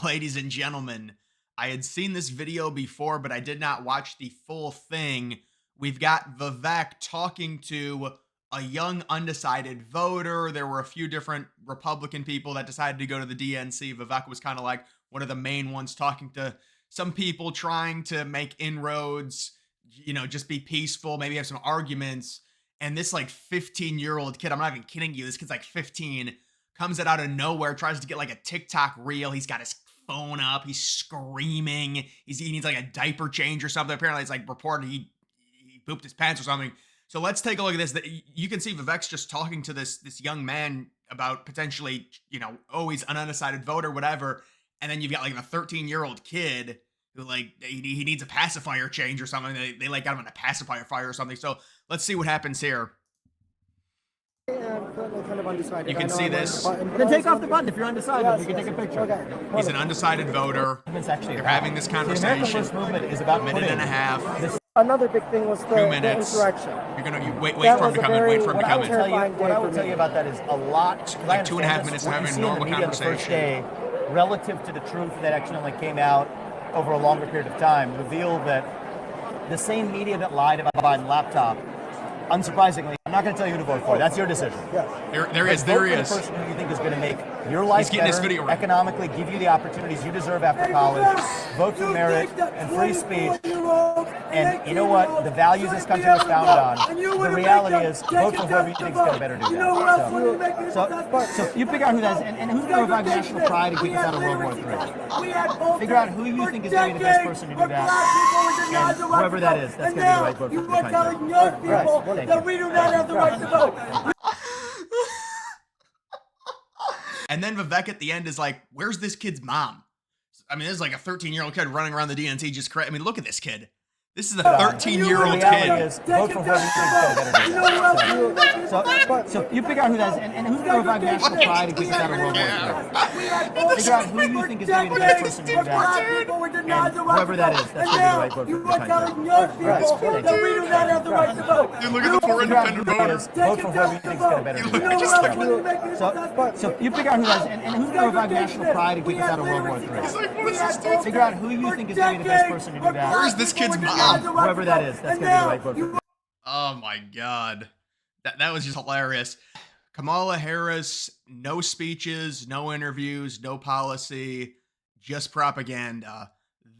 Ladies and gentlemen, I had seen this video before, but I did not watch the full thing. We've got Vivek talking to a young undecided voter. There were a few different Republican people that decided to go to the DNC. Vivek was kind of like one of the main ones talking to some people trying to make inroads, just be peaceful, maybe have some arguments. And this like 15-year-old kid, I'm not even kidding you, this kid's like 15, comes out of nowhere, tries to get like a TikTok reel. He's got his phone up, he's screaming, he needs like a diaper change or something. Apparently it's like reported he pooped his pants or something. So let's take a look at this. You can see Vivek's just talking to this young man about potentially, oh, he's an undecided voter, whatever. And then you've got like a 13-year-old kid who like he needs a pacifier change or something. They like got him in a pacifier fire or something. So let's see what happens here. Kind of undecided. You can see this. Then take off the button if you're undecided. Yes, you can take a picture. Okay. He's an undecided voter. They're having this conversation. Movement is about a minute and a half. Another big thing was the 2 minutes. insurrection. You wait for him to come in. Wait for him to come in. What I would tell you about that is a lot. Like 2.5 minutes of having a normal conversation. The first day, relative to the truth that actually came out over a longer period of time, revealed that the same media that lied about Biden's laptop, unsurprisingly, I'm not going to tell you who to vote for. That's your decision. Yes. There he is. There he is. The person who you think is going to make your life better, his video right. Economically, give you the opportunities you deserve after college, vote for merit and free speech. And you know what? The values this country was founded on. The reality is, vote for whoever you think is going to better do that. So you figure out who that is, and who's going to revive national pride and get us out of World War III. Figure out who you think is going to be the best person to do that, and whoever that is, that's going to be the right vote for the country. That we do not have the right to vote. And then Vivek at the end is like, where's this kid's mom? I mean, this is like a 13-year-old kid running around the DNC just crazy. I mean, look at this kid. This is a 13-year-old kid. So you figure out who that is, and who's going to revive national pride and get us out of World War III. Figure out who you think is going to be the best person to do that, and whoever that is, that's going to be the right vote for the country. Dude, look at the poor independent voter. Vote for whoever you think is going to better do that. So you figure out who that is, and who's going to revive national pride and get us out of World War III. Figure out who you think is going to be the best person to do that. Where's this kid's mom? Whoever that is, that's going to be the right vote. Oh my God. That was just hilarious. Kamala Harris, no speeches, no interviews, no policy, just propaganda.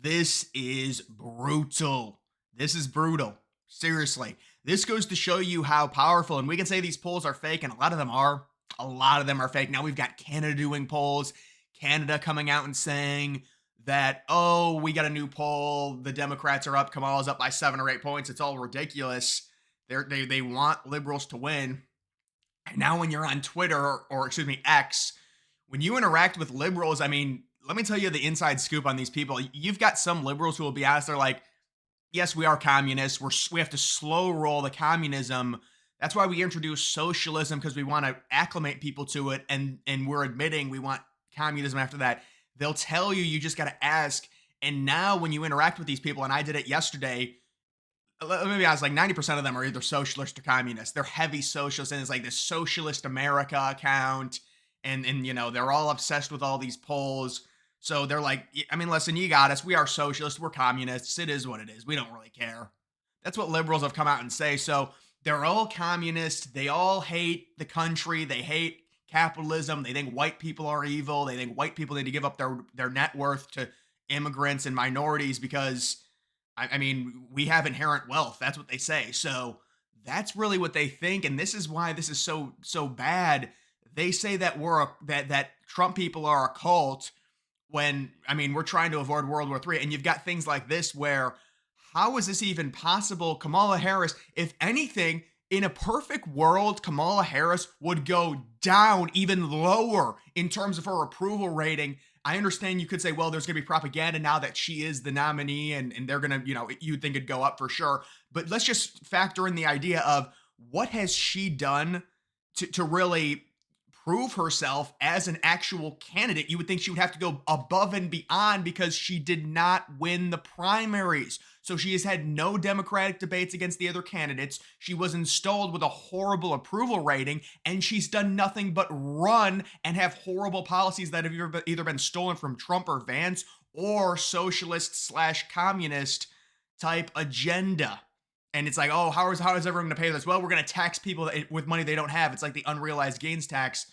This is brutal. This is brutal. Seriously. This goes to show you how powerful, and we can say these polls are fake, and a lot of them are. A lot of them are fake. Now we've got Canada doing polls, Canada coming out and saying that, oh, we got a new poll, the Democrats are up, Kamala's up by 7 or 8 points. It's all ridiculous. They want liberals to win. And now when you're on Twitter, or excuse me, X, when you interact with liberals, I mean, let me tell you the inside scoop on these people. You've got some liberals who will be honest, they're like, yes, we are communists. We have to slow roll the communism. That's why we introduce socialism, because we want to acclimate people to it, and we're admitting we want communism after that. They'll tell you just got to ask. And now when you interact with these people, and I did it yesterday, let me be honest, like 90% of them are either socialist or communist. They're heavy socialists, and it's like this Socialist America account, and they're all obsessed with all these polls. So they're like, I mean, listen, you got us. We are socialists. We're communists. It is what it is. We don't really care. That's what liberals have come out and say. So they're all communists. They all hate the country. They hate capitalism. They think white people are evil. They think white people need to give up their net worth to immigrants and minorities because, I mean, we have inherent wealth. That's what they say. So that's really what they think, and this is why this is so bad. They say that that Trump people are a cult when, I mean, we're trying to avoid World War III, and you've got things like this where, how is this even possible? Kamala Harris, if anything, in a perfect world, Kamala Harris would go down even lower in terms of her approval rating. I understand you could say, well, there's going to be propaganda now that she is the nominee, and they're going to, you'd think it'd go up for sure. But let's just factor in the idea of what has she done to really prove herself as an actual candidate. You would think she would have to go above and beyond because she did not win the primaries. So she has had no Democratic debates against the other candidates. She was installed with a horrible approval rating, and she's done nothing but run and have horrible policies that have either been stolen from Trump or Vance or socialist slash communist type agenda. And it's like, oh, how is everyone going to pay this? Well, we're going to tax people with money they don't have. It's like the unrealized gains tax.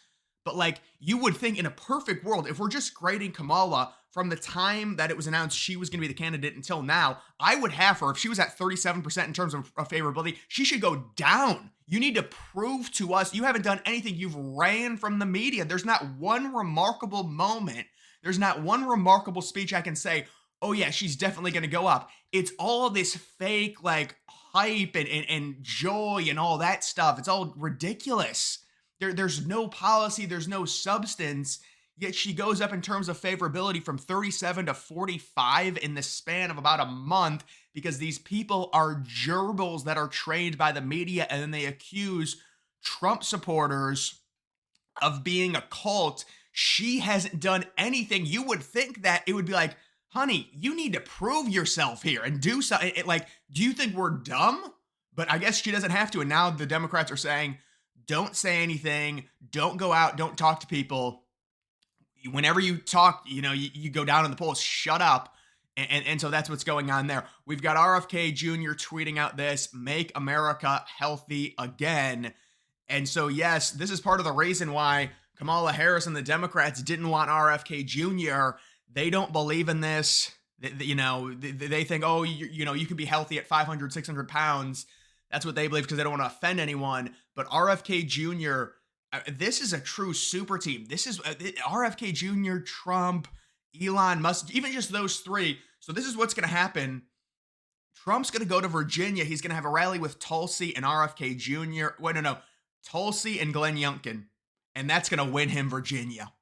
But like, you would think in a perfect world, if we're just grading Kamala from the time that it was announced she was going to be the candidate until now, I would have her, if she was at 37% in terms of favorability, she should go down. You need to prove to us you haven't done anything. You've ran from the media. There's not one remarkable moment. There's not one remarkable speech I can say, oh yeah, she's definitely going to go up. It's all this fake like hype and joy and all that stuff. It's all ridiculous. There's no policy, there's no substance, yet she goes up in terms of favorability from 37 to 45 in the span of about a month because these people are gerbils that are trained by the media, and then they accuse Trump supporters of being a cult. She hasn't done anything. You would think that it would be like, honey, you need to prove yourself here and do something. Like, do you think we're dumb? But I guess she doesn't have to. And now the Democrats are saying, don't say anything. Don't go out. Don't talk to people. Whenever you talk, you go down in the polls. Shut up. And so that's what's going on there. We've got RFK Jr. tweeting out this, make America healthy again. And so, yes, this is part of the reason why Kamala Harris and the Democrats didn't want RFK Jr. They don't believe in this. They think, oh, you can be healthy at 500, 600 pounds. That's what they believe because they don't want to offend anyone. But RFK Jr., this is a true super team. This is RFK Jr., Trump, Elon Musk, even just those three. So this is what's going to happen. Trump's going to go to Virginia. He's going to have a rally with Tulsi and RFK Jr. Wait, no. Tulsi and Glenn Youngkin. And that's going to win him Virginia.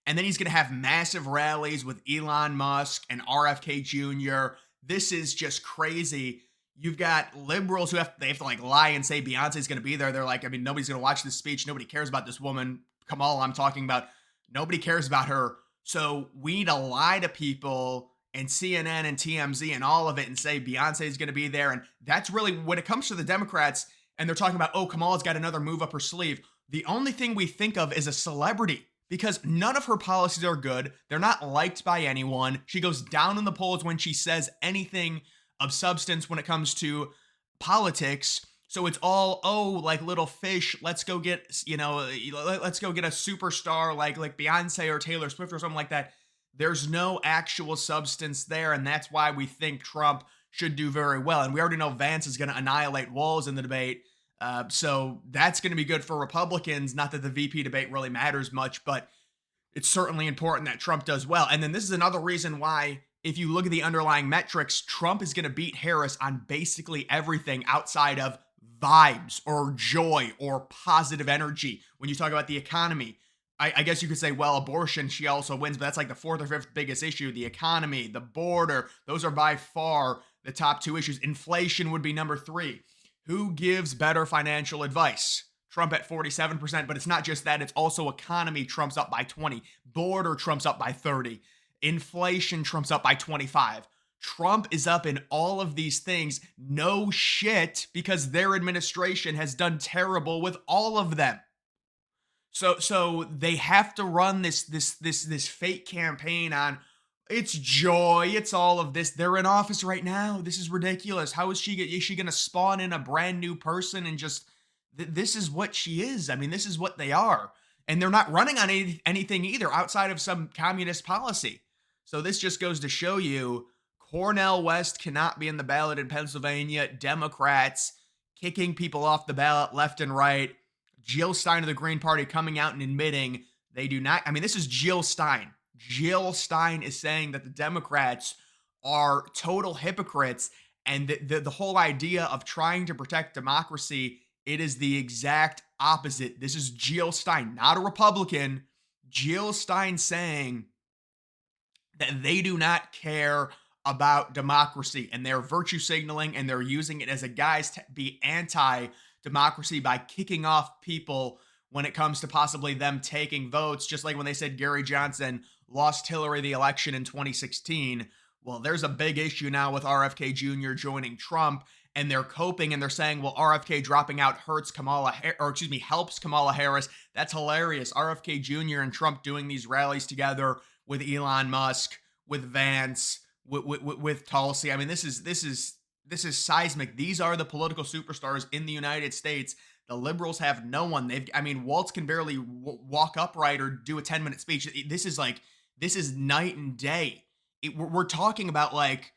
And then he's going to have massive rallies with Elon Musk and RFK Jr. This is just crazy. You've got liberals who have to like lie and say Beyonce's going to be there. They're like, nobody's going to watch this speech. Nobody cares about this woman. Kamala, I'm talking about. Nobody cares about her. So we need to lie to people and CNN and TMZ and all of it and say Beyonce's going to be there. And that's really when it comes to the Democrats and they're talking about, oh, Kamala's got another move up her sleeve. The only thing we think of is a celebrity because none of her policies are good. They're not liked by anyone. She goes down in the polls when she says anything of substance when it comes to politics. So it's all, oh, like little fish, let's go get a superstar like Beyonce or Taylor Swift or something like that. There's no actual substance there, and that's why we think Trump should do very well. And we already know Vance is going to annihilate Walz in the debate. So that's going to be good for Republicans. Not that the VP debate really matters much, but it's certainly important that Trump does well. And then this is another reason why, if you look at the underlying metrics, Trump is going to beat Harris on basically everything outside of vibes or joy or positive energy. When you talk about the economy, I guess you could say, well, abortion, she also wins, but that's like the fourth or fifth biggest issue. The economy, the border, those are by far the top two issues. Inflation would be number three. Who gives better financial advice? Trump at 47%, but it's not just that. It's also economy. Trump's up by 20. Border, Trump's up by 30. Inflation, Trump's up by 25. Trump is up in all of these things. No shit, because their administration has done terrible with all of them. So they have to run this fake campaign on it's joy, it's all of this. They're in office right now. This is ridiculous. How is she going to spawn in a brand new person and just this is what she is. This is what they are. And they're not running on anything either outside of some communist policy. So this just goes to show you Cornel West cannot be in the ballot in Pennsylvania. Democrats kicking people off the ballot left and right. Jill Stein of the Green Party coming out and admitting they do not. This is Jill Stein. Jill Stein is saying that the Democrats are total hypocrites and the whole idea of trying to protect democracy, it is the exact opposite. This is Jill Stein, not a Republican. Jill Stein saying that they do not care about democracy and they're virtue signaling and they're using it as a guise to be anti-democracy by kicking off people when it comes to possibly them taking votes, just like when they said Gary Johnson lost Hillary the election in 2016. Well, there's a big issue now with RFK Jr. joining Trump, and they're coping and they're saying, well, RFK dropping out hurts helps Kamala Harris. That's hilarious. RFK Jr. and Trump doing these rallies together with Elon Musk, with Vance, with Tulsi. I mean, this is seismic. These are the political superstars in the United States. The liberals have no one. Waltz can barely walk upright or do a 10-minute speech. This is night and day. We're talking about like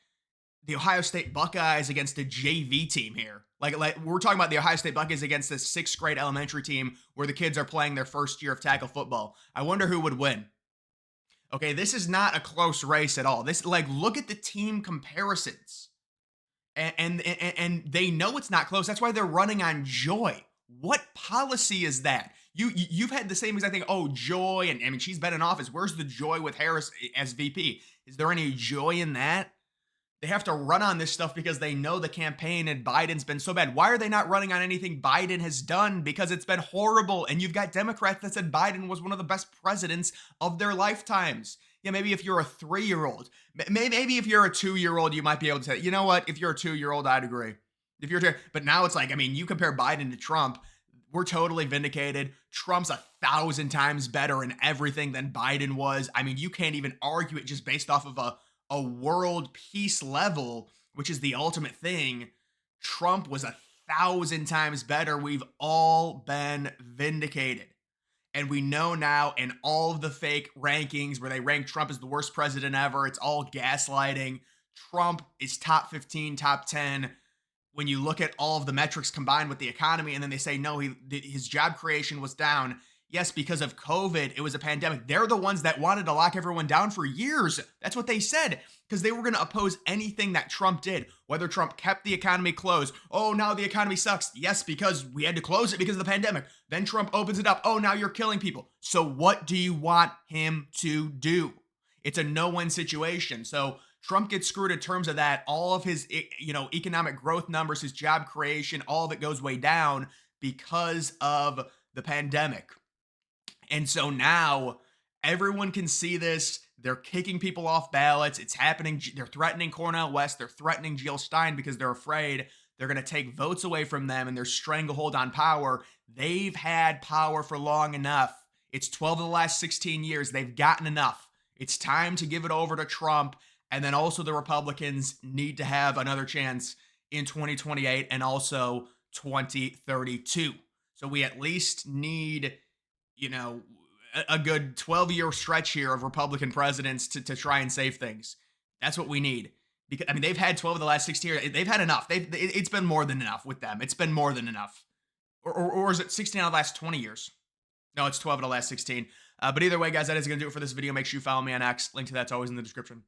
the Ohio State Buckeyes against a JV team here. Like we're talking about the Ohio State Buckeyes against the 6th grade elementary team where the kids are playing their first year of tackle football. I wonder who would win. Okay, this is not a close race at all. Look at the team comparisons. And they know it's not close. That's why they're running on joy. What policy is that? You've had the same exact thing. Oh, joy, and I mean she's been in office. Where's the joy with Harris as VP? Is there any joy in that? They have to run on this stuff because they know the campaign and Biden's been so bad. Why are they not running on anything Biden has done? Because it's been horrible. And you've got Democrats that said Biden was one of the best presidents of their lifetimes. Yeah, maybe if you're a 3-year-old, maybe if you're a 2-year-old, you might be able to say, you know what? If you're a 2-year-old, I'd agree. But now it's like, I mean, you compare Biden to Trump, we're totally vindicated. Trump's 1,000 times better in everything than Biden was. I mean, you can't even argue it just based off of a world peace level, which is the ultimate thing. Trump was 1,000 times better. We've all been vindicated. And we know now in all of the fake rankings where they rank Trump as the worst president ever, it's all gaslighting. Trump is top 15, top 10. When you look at all of the metrics combined with the economy, and then they say, no, his job creation was down. Yes, because of COVID, it was a pandemic. They're the ones that wanted to lock everyone down for years. That's what they said, because they were going to oppose anything that Trump did, whether Trump kept the economy closed. Oh, now the economy sucks. Yes, because we had to close it because of the pandemic. Then Trump opens it up. Oh, now you're killing people. So what do you want him to do? It's a no-win situation. So Trump gets screwed in terms of that. All of his, economic growth numbers, his job creation, all of it goes way down because of the pandemic. And so now everyone can see this. They're kicking people off ballots. It's happening. They're threatening Cornel West. They're threatening Jill Stein because they're afraid they're going to take votes away from them and their stranglehold on power. They've had power for long enough. It's 12 of the last 16 years. They've gotten enough. It's time to give it over to Trump. And then also the Republicans need to have another chance in 2028 and also 2032. So we at least need, a good 12-year stretch here of Republican presidents to try and save things. That's what we need. Because they've had 12 of the last 16 years. They've had enough. It's been more than enough with them. It's been more than enough. Or is it 16 out of the last 20 years? No, it's 12 of the last 16. But either way, guys, that is going to do it for this video. Make sure you follow me on X. Link to that's always in the description.